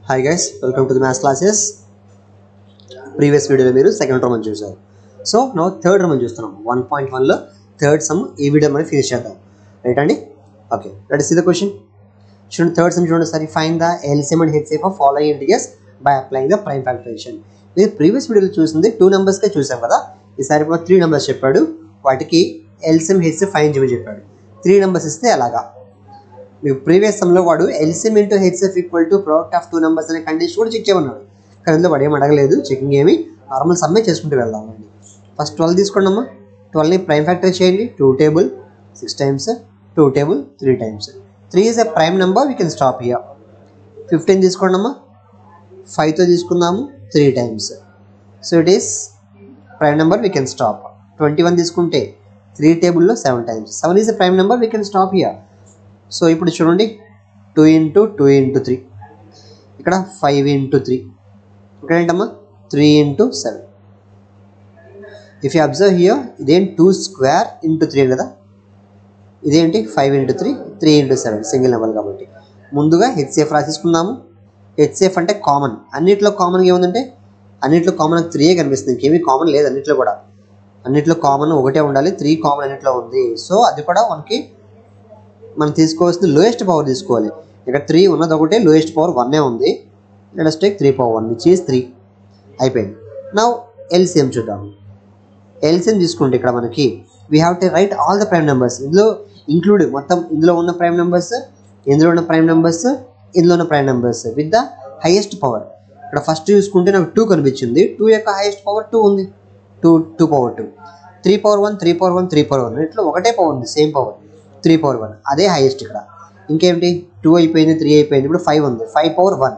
Hi guys, welcome to the maths classes. Previous video lo meeru second term chusaru. So now third term chustunam. 1.1 lo third sum ee video mani finish chedam. Right andi? Okay, let us see the question. Student third sum chudandi sari, find the LCM and HCF of following integers by applying the prime factorization. Meer previous video lo chusindi two numbers ke chusam kada. Isari mo three numbers cheppadu. Vaatiki LCM HCF find cheyమని చెప్పాడు. Three numbers iste alaga. Previous సమ్లో వాడు LCM into HCF equal to product of two numbers అనే condition కూడా check చేయమన్నాడు. కానీ అందులో వాడు ఏం అడగలేదు, చెకింగ్ ఏమి నార్మల్ సమ్మే చేసుకుంటూ వెళ్దామండి. ఫస్ట్ 12 తీసుకోండి అమ్మా. 12ని ప్రైమ్ ఫ్యాక్టర్ చేయండి. 2 table 6 times, 2 table 3 times. 3 is a prime number, we can stop here. 15 తీసుకోండి అమ్మా. 5తో తీసుకుందాము 3 times. So it is prime number, we can stop. 21 తీసుకుంటే 3 టేబుల్లో 7 times. 7 is a prime number, we can stop here. So ఇప్పుడు చూడండి 2 into 2 into 3, ఇక్కడ 5 into 3, ఇక్కడ ఏంటమ్మా 3 into 7. If you observe here, ఇదేం 2 స్క్వేర్ ఇంటూ 3 కదా, ఇదేంటి 5 ఇంటూ 3, 3 ఇంటూ 7 సింగిల్ నెంబర్ కాబట్టి. ముందుగా హెచ్సిఎఫ్ రాసేసుకుందాము. హెచ్సిఎఫ్ అంటే కామన్, అన్నింటిలో కామన్గా ఏముందంటే అన్నింటిలో కామన్ 3 కనిపిస్తుంది, ఇంకేమీ కామన్ లేదు అన్నింటిలో కూడా. అన్నింటిలో కామన్ ఒకటే ఉండాలి, 3 కామన్ అన్నింటిలో ఉంది. సో అది కూడా మనం తీసుకోవాల్సింది లోయెస్ట్ పవర్ తీసుకోవాలి. ఇక్కడ 3 ఉన్నది ఒకటే, లోయెస్ట్ పవర్ 1 ఉంది. Let's take 3 power 1 which is 3. అయిపోయింది. నౌ ఎల్సిఎం చూద్దాం. ఎల్సిఎం తీసుకుంటే ఇక్కడ మనకి we have to right all the prime numbers. ఇందులో ఇంక్లూడ్ మొత్తం ఇందులో ఉన్న ప్రైమ్ నెంబర్స్, ఇందులో ఉన్న ప్రైమ్ నెంబర్స్, ఇందులో ఉన్న prime numbers with the highest power. ఇక్కడ ఫస్ట్ చూసుకుంటే నాకు 2 కనిపించింది. 2 యొక్క హైయెస్ట్ పవర్ 2 ఉంది. 2 పవర్ 2, 3 పవర్ 1, 3 పవర్ 1, 3 పవర్ 1, ఇట్లా ఒకటే పవర్ ఉంది, సేమ్ పవర్ 3 పవర్ 1, అదే హైయెస్ట్ ఇక్కడ. ఇంకేమిటి 2 అయిపోయింది, 3 అయిపోయింది, ఇప్పుడు 5 ఉంది, 5 పవర్ 1.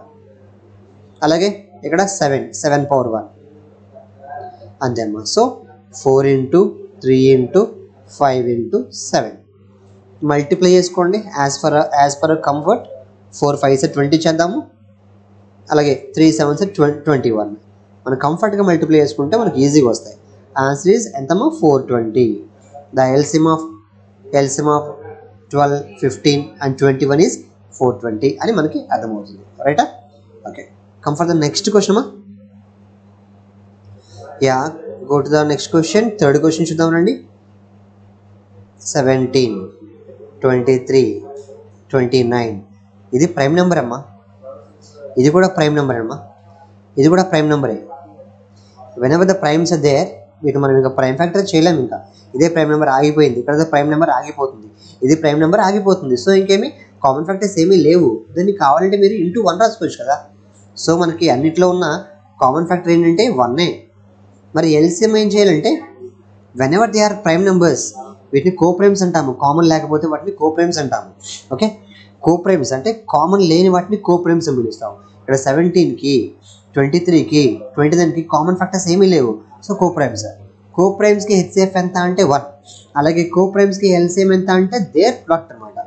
అలాగే ఇక్కడ 7 పవర్ 1 అంతే అమ్మా. So 4 into 3 into 5 into 7 multiply చేసుకోండి యాజ్ పర్ కంఫర్ట్. 4 5s 20 చేద్దాము. అలాగే 3 7s 21. మనం కంఫర్ట్గా మల్టిప్లై చేసుకుంటే మనకి ఈజీగా వస్తాయి. ఆన్సర్ ఈజ్ ఎంతమ్మా 420. The LCM of 12, 15 and 21 is 420 అని మనకి అర్థమవుతుంది. రైటా? Okay, come for the next question అమ్మా. Yeah, go to the next question. Third question చూద్దాం రండి. 17, 23, 29 ఇది ప్రైమ్ నెంబర్ అమ్మా. ఇది కూడా ప్రైమ్ నెంబర్ అమ్మా. ఇది కూడా ప్రైమ్ నెంబరే. Whenever the primes are there, వీటి మనం ఇంకా ప్రైమ్ ఫ్యాక్టర్ చేయలేము. ఇంకా ఇదే ప్రైమ్ నెంబర్ ఆగిపోయింది, ఇక్కడ ప్రైమ్ నెంబర్ ఆగిపోతుంది, ఇది ప్రైమ్ నెంబర్ ఆగిపోతుంది. సో ఇంకేమి కామన్ ఫ్యాక్టర్స్ ఏమీ లేవు. దీన్ని కావాలంటే మీరు ఇంటూ 1 రాసుకోవచ్చు కదా. సో మనకి అన్నిట్లో ఉన్న కామన్ ఫ్యాక్టర్ ఏంటంటే 1. మరి ఎల్సిఎం ఏం చేయాలంటే whenever they are prime numbers, వీటిని కోప్రైమ్స్ అంటాము. కామన్ లేకపోతే వాటిని కోప్రైమ్స్ అంటాము. ఓకే, కోప్రైమ్స్ అంటే కామన్ లేని వాటిని కోప్రైమ్స్ అని పిలుస్తాము. ఇక్కడ 17కి 23కి 29కి కామన్ ఫ్యాక్టర్స్ ఏమీ లేవు. సో కోప్రైమ్స్కి హెచ్సిఎఫ్ ఎంత అంటే 1. అలాగే కోప్రైమ్స్కి ఎల్సిఎం ఎంత అంటే దేర్ ప్రొడక్ట్ అనమాట.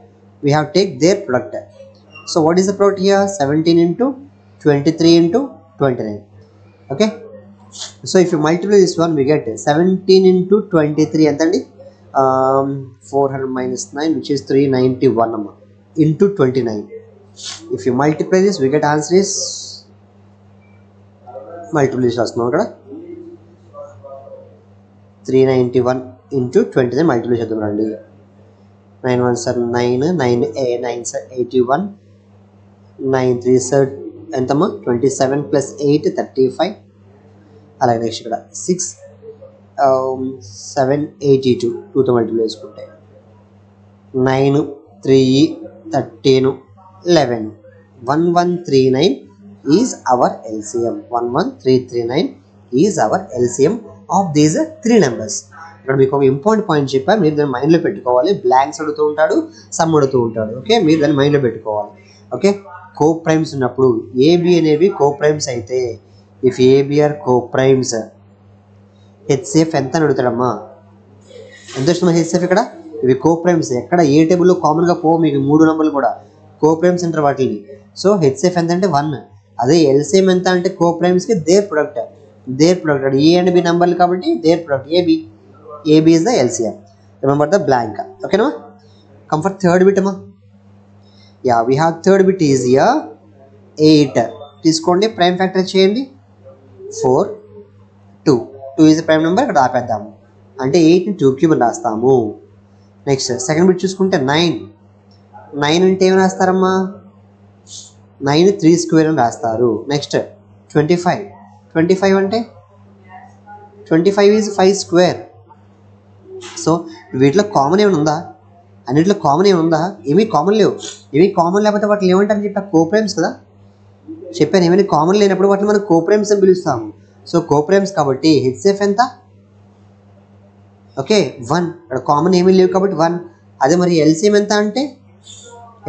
We have take their product. So what is the product here? 17 into 23 into 29. Okay, so if you multiply this one we get 17 into 23 ఎంత అండి? 400 minus 9 which is 391 అమ్మ into 29. If you multiply this we get answer is multiply చేస్తున్నాం ఇక్కడ 391 into 29 multiply చేద్దాం రండి. 9 1s 9, 9 9s 81, 9 3s ఎంతమ్మా 27 plus 8 35. అలాగే next ఇక్కడ 6 7 82 2తో మల్టిప్లై చేసుకుంటే 9 3 13 11 1139 is our LCM. 11339 is our LCM of these 3 numbers. ఇక్కడ మీకు ఒక ఇంపార్టెంట్ పాయింట్ చెప్పా, మీరు దాన్ని మైండ్లో పెట్టుకోవాలి. బ్లాంక్స్ అడుగుతూ ఉంటాడు, సమ్ అడుగుతూ ఉంటాడు. ఓకే, మీరు దాన్ని మైండ్లో పెట్టుకోవాలి. ఓకే, కోప్రైమ్స్ ఉన్నప్పుడు ఏబి అనేవి కోప్రైమ్స్ అయితే, if A B are coprimes HCF ఎంత అని అడుగుతాడమ్మా. ఎంత వస్తుంది హెచ్సిఎఫ్ ఇక్కడ? ఇవి కోప్రైమ్స్. ఎక్కడ ఏ టేబుల్లో కామన్గా మీకు 3 నెంబర్లు కూడా కోప్రైమ్స్ అంటారు వాటిని. సో హెచ్సిఎఫ్ ఎంత అంటే 1. అదే ఎల్సిఎం ఎంత అంటే కోప్రైమ్స్కి దేర్ ప్రొడక్ట్. అది ఏ అండ్ బి నెంబర్లు కాబట్టి their product A B is the LCM. Remember the blank. ఓకేనా? కమ్ ఫర్ థర్డ్ బిట్ అమ్మా. Yeah, we have third bit is here 8. తీసుకోండి, ప్రైమ్ ఫ్యాక్టర్ చేయండి. 4 2 2 ఈజ్ ప్రైమ్ నెంబర్, ఇక్కడ ఆపేద్దాము. అంటే 8ని 2 క్యూబ్ రాస్తాము. నెక్స్ట్ సెకండ్ బిట్ చూసుకుంటే 9 అంటే ఏమి రాస్తారమ్మా? 9 3 స్క్వేర్ అని రాస్తారు. నెక్స్ట్ 25 అంటే 25 ఈజ్ 5 స్క్వేర్. సో వీటిలో కామన్ ఏమైనా ఉందా? అన్నింటిలో కామన్ ఏమైనా ఉందా? ఏమీ కామన్ లేవు. ఏమీ కామన్ లేకపోతే వాటిని ఏమంటారని చెప్పి కోప్రైమ్స్ కదా చెప్పాను. ఏమైనా కామన్ లేనప్పుడు వాటిని మనం కోప్రైమ్స్ అని పిలుస్తాము. సో కోప్రైమ్స్ కాబట్టి హెచ్సిఎఫ్ ఎంత? ఓకే 1. ఇక్కడ కామన్ ఏమీ లేవు కాబట్టి 1. అదే మరి ఎల్సిఎం ఎంత అంటే?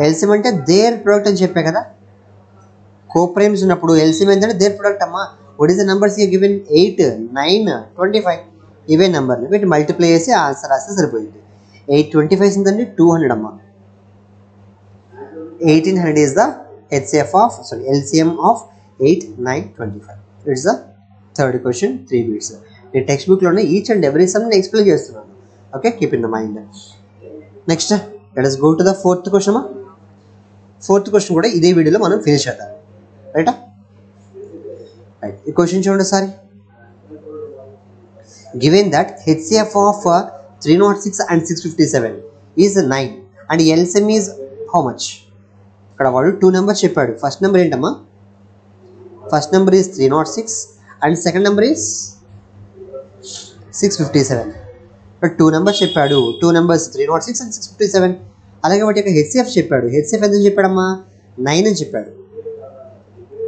ఎల్సిఎం అంటే దేర్ ప్రొడక్ట్ అని చెప్పే కదా. కోప్రైమ్స్ ఉన్నప్పుడు ఎల్సిఎం ఎంత అంటే దేర్ ప్రొడక్ట్ అమ్మా. What is the numbers you given? 8 9 25 ఇవే నెంబర్లు. వీటిని మల్టిప్లై చేసి ఆన్సర్ రాస్తే సరిపోయింది. 825 ఎంతండి? 200 అమ్మా. 1800 is the LCM of 8 9 25. It's the third question. 3 bits. నేను టెక్స్ట్ బుక్లోనే ఈచ్ అండ్ ఎవ్రీ సమ్ నేను ఎక్స్ప్లెయిన్ చేస్తున్నాను. Okay, keep in the mind. Next let us go to the fourth question. Fourth question కూడా ఇదే వీడియోలో మనం ఫినిష్ చేద్దాం. రైటా? రైట్. ఈ క్వశ్చన్ చూడండి సారి. Given that HCF of 306 and 657 is 9 and LCM is how much? ఇక్కడ వాడు 2 నెంబర్స్ చెప్పాడు. ఫస్ట్ నెంబర్ ఏంటమ్మా? First number is 306 and second number is 657. ఇక్కడ 2 నెంబర్స్ చెప్పాడు. 2 నెంబర్స్ 306 అండ్ 657. అలాగే వాటి యొక్క హెచ్సిఎఫ్ చెప్పాడు. హెచ్సిఎఫ్ ఎంత చెప్పాడమ్మా? 9 అని చెప్పాడు.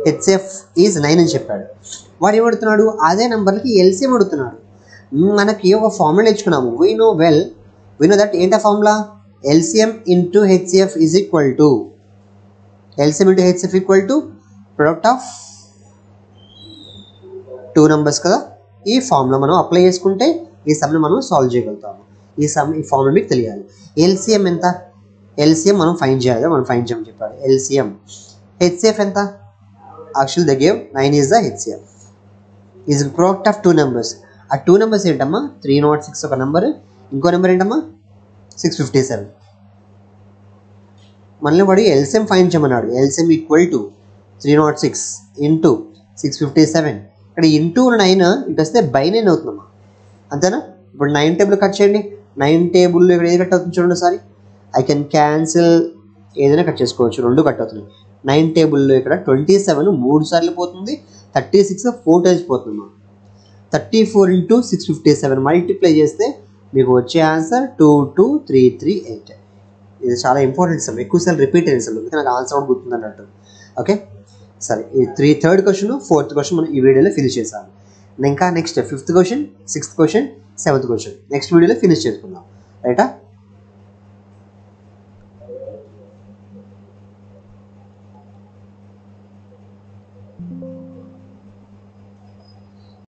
హెచ్సిఎఫ్ ఈజ్ 9 అని చెప్పాడు. వాడు ఏమడుతున్నాడు? అదే నెంబర్లకి ఎల్సిఎం అడుగుతున్నాడు. మనకి ఒక ఫార్ములా నేర్చుకున్నాము. వీ నో దట్ ఏంటా formula? LCM into HCF is equal to product of 2 numbers కదా. ఈ ఫార్ములా మనం అప్లై చేసుకుంటే ఈ సమ్ని మనం సాల్వ్ చేయగలుగుతాము. ఈ ఫార్ములా మీకు తెలియాలి. ఎల్సిఎం ఎంత? ఎల్సిఎం మనం ఫైండ్ చేయాలి. మనం ఫైండ్ చేయమని చెప్పాడు. ఎల్సిఎం. హెచ్సిఎఫ్ ఎంత? Actual the gave 9 is the HCF. Is product of 2 numbers. ఆ 2 నెంబర్స్ ఏంటమ్మా? 306 ఒక నెంబర్, ఇంకో నెంబర్ ఏంటమ్మా? 657. మళ్ళీ వాడు ఎల్సిఎం ఫైండ్ చేయమన్నాడు. LCM equal to 306 into 657. ఇక్కడ ఇంటూ 9 ఇటు వస్తే బై 9 అవుతుందమ్మా. అంతేనా? ఇప్పుడు 9 టేబుల్ కట్ చేయండి. 9 టేబుల్లో ఇక్కడ ఏది కట్ అవుతుంది చూడండి ఒకసారి. ఐ కెన్ క్యాన్సిల్, ఏదైనా కట్ చేసుకోవచ్చు. 2 కట్ అవుతున్నాయి. 9 టేబుల్లో ఇక్కడ 27 3 సార్లు పోతుంది. 36 4 టైమ్స్ పోతుంది. 34 ఇంటూ 657 మల్టిప్లై చేస్తే మీకు వచ్చే ఆన్సర్ 22338. ఇది చాలా ఇంపార్టెంట్ సమ్. ఎక్కువసార్లు రిపీట్ అయిన సమ్. నాకు ఆన్సర్ కూడా గుర్తుంది అన్నట్టు. ఓకే సరే. ఈ థర్డ్ క్వశ్చన్ 4th క్వశ్చన్ మనం ఈ వీడియోలో ఫినిష్ చేసాము. ఇంకా next 5th question 6th question 7th question next వీడియోలో ఫినిష్ చేసుకుందాం. రైటా?